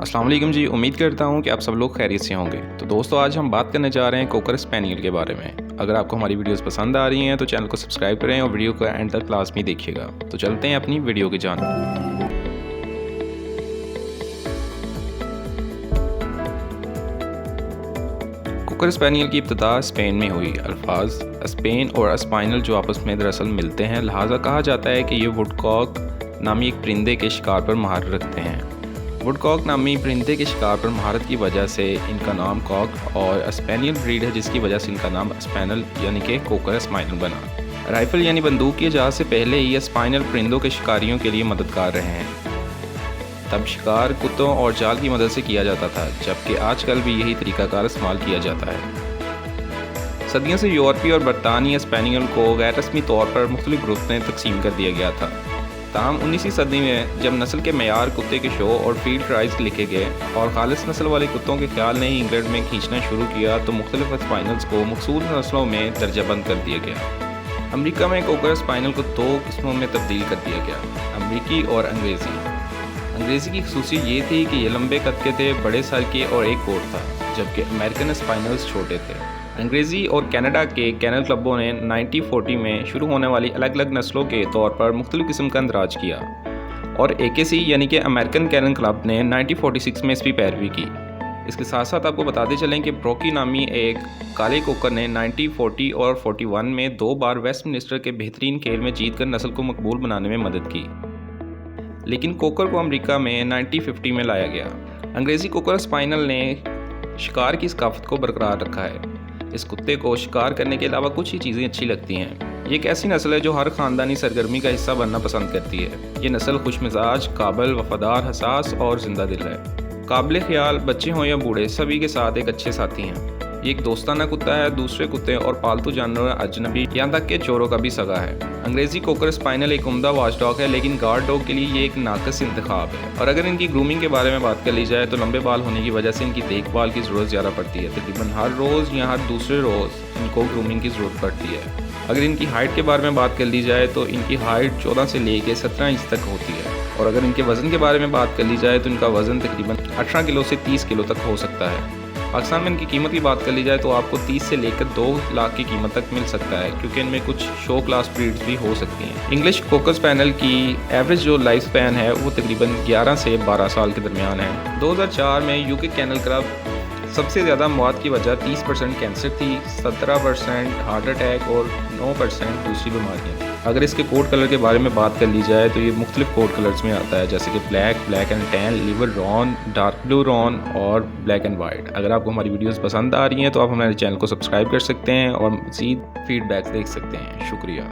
अस्सलाम वालेकुम जी। उम्मीद करता हूँ कि आप सब लोग खैरियत से होंगे। तो दोस्तों, आज हम बात करने जा रहे हैं कोकर स्पैनियल के बारे में। अगर आपको हमारी वीडियोस पसंद आ रही हैं तो चैनल को सब्सक्राइब करें और वीडियो को एंड तक लाजमी देखिएगा। तो चलते हैं अपनी वीडियो की जानिब। कोकर स्पैनियल की इब्तिदा स्पेन में हुई। अल्फाज स्पेन और स्पाइनल जो आपस में दरअसल मिलते हैं, लिहाजा कहा जाता है कि ये वुडकॉक नामी एक परिंदे के शिकार पर महारत रखते हैं। वुडकॉक नामी परिंदे के शिकार पर महारत की वजह से इनका नाम कॉक और स्पैनियल ब्रीड है, जिसकी वजह से इनका नाम स्पैनल यानी कि कोकर स्पाइनल बना। राइफल यानी बंदूक की इजाज़त से पहले ही स्पाइनल परिंदों के शिकारियों के लिए मददगार रहे हैं। तब शिकार कुत्तों और जाल की मदद से किया जाता था, जबकि आजकल भी यही तरीकाकार इस्तेमाल किया जाता है। सदियों से यूरोपीय और बरतानी स्पैनियल को गैर रस्मी तौर पर मुख्तलिफ ग्रुप में तकसीम कर दिया गया था। ताहम 19वीं सदी में जब नस्ल के मेयार कुत्ते के शो और फील्ड ट्रायल्स लिखे गए और खालिस नस्ल वाले कुत्तों के ख्याल ने ही इंग्लैंड में खींचना शुरू किया, तो मुख्तलिफ स्पाइनल्स को मखसूस नस्लों में दर्जाबंद कर दिया गया। अमरीका में कोकर स्पाइनल को 2 किस्मों में तब्दील कर दिया गया, अमरीकी और अंग्रेज़ी। अंग्रेज़ी की खूसियत ये थी कि ये लंबे कद के थे, बड़े सर के और एक कोट था, जबकि अमेरिकन स्पाइनल्स छोटे थे। अंग्रेज़ी और कनाडा के कैनल क्लबों ने 1940 में शुरू होने वाली अलग अलग नस्लों के तौर पर मुख्तलिफ किस्म का अंदराज किया, और AKC यानी कि अमेरिकन कैनल क्लब ने 1946 में इसकी पैरवी की। इसके साथ साथ आपको बताते चलें कि ब्रोकी नामी एक काले कोकर ने 1940 और 41 में 2 बार वेस्टमिनिस्टर के बेहतरीन खेल में जीत कर नस्ल को मकबूल बनाने में मदद की। लेकिन कोकर को अमेरिका में 1950 में लाया गया। अंग्रेज़ी कोकर स्पाइनल ने शिकार की सकाफत को बरकरार रखा है। इस कुत्ते को शिकार करने के अलावा कुछ ही चीज़ें अच्छी लगती हैं। ये एक ऐसी नस्ल है जो हर ख़ानदानी सरगर्मी का हिस्सा बनना पसंद करती है। ये नस्ल खुशमिजाज, काबिल, वफादार, हसास और जिंदा दिल है। काबिल ख्याल, बच्चे हों या बूढ़े, सभी के साथ एक अच्छे साथी हैं। ये एक दोस्ताना कुत्ता है, दूसरे कुत्ते और पालतू जानवर, अजनबी, यहाँ तक के चोरों का भी सगा है। अंग्रेज़ी कोकर स्पाइनल एक उम्दा वॉचडॉग है, लेकिन गार्ड डॉग के लिए ये एक नाकस इंतखाब है। और अगर इनकी ग्रूमिंग के बारे में बात कर ली जाए तो लंबे बाल होने की वजह से इनकी देखभाल की ज़रूरत ज़्यादा पड़ती है। तकरीबन हर रोज़ या हर दूसरे रोज़ इनको ग्रूमिंग की ज़रूरत पड़ती है। अगर इनकी हाइट के बारे में बात कर ली जाए तो इनकी हाइट 14 से लेकर 17 इंच तक होती है। और अगर इनके वज़न के बारे में बात कर ली जाए तो इनका वज़न तकरीबन 18 किलो से 30 किलो तक हो सकता है। पाकिस्तान में इनकी कीमत की बात कर ली जाए तो आपको 30 से लेकर 2 लाख की कीमत तक मिल सकता है, क्योंकि इनमें कुछ शो क्लास ब्रीड्स भी हो सकती हैं। इंग्लिश कोकर स्पैनियल की एवरेज जो लाइफ स्पैन है वो तकरीबन 11 से 12 साल के दरमियान है। 2004 में यूके कैनल क्लब सबसे ज़्यादा मौत की वजह 30% कैंसर थी, 17% हार्ट अटैक और 9% दूसरी बीमारियाँ थी। अगर इसके कोड कलर के बारे में बात कर ली जाए तो ये मुख्तलिफ कोड कलर्स में आता है, जैसे कि black and tan, liver Ron, dark blue Ron और ब्लैक एंड वाइट। अगर आपको हमारी वीडियोस पसंद आ रही हैं तो आप हमारे चैनल को सब्सक्राइब कर सकते हैं और मज़ीद फीडबैक देख सकते हैं। शुक्रिया।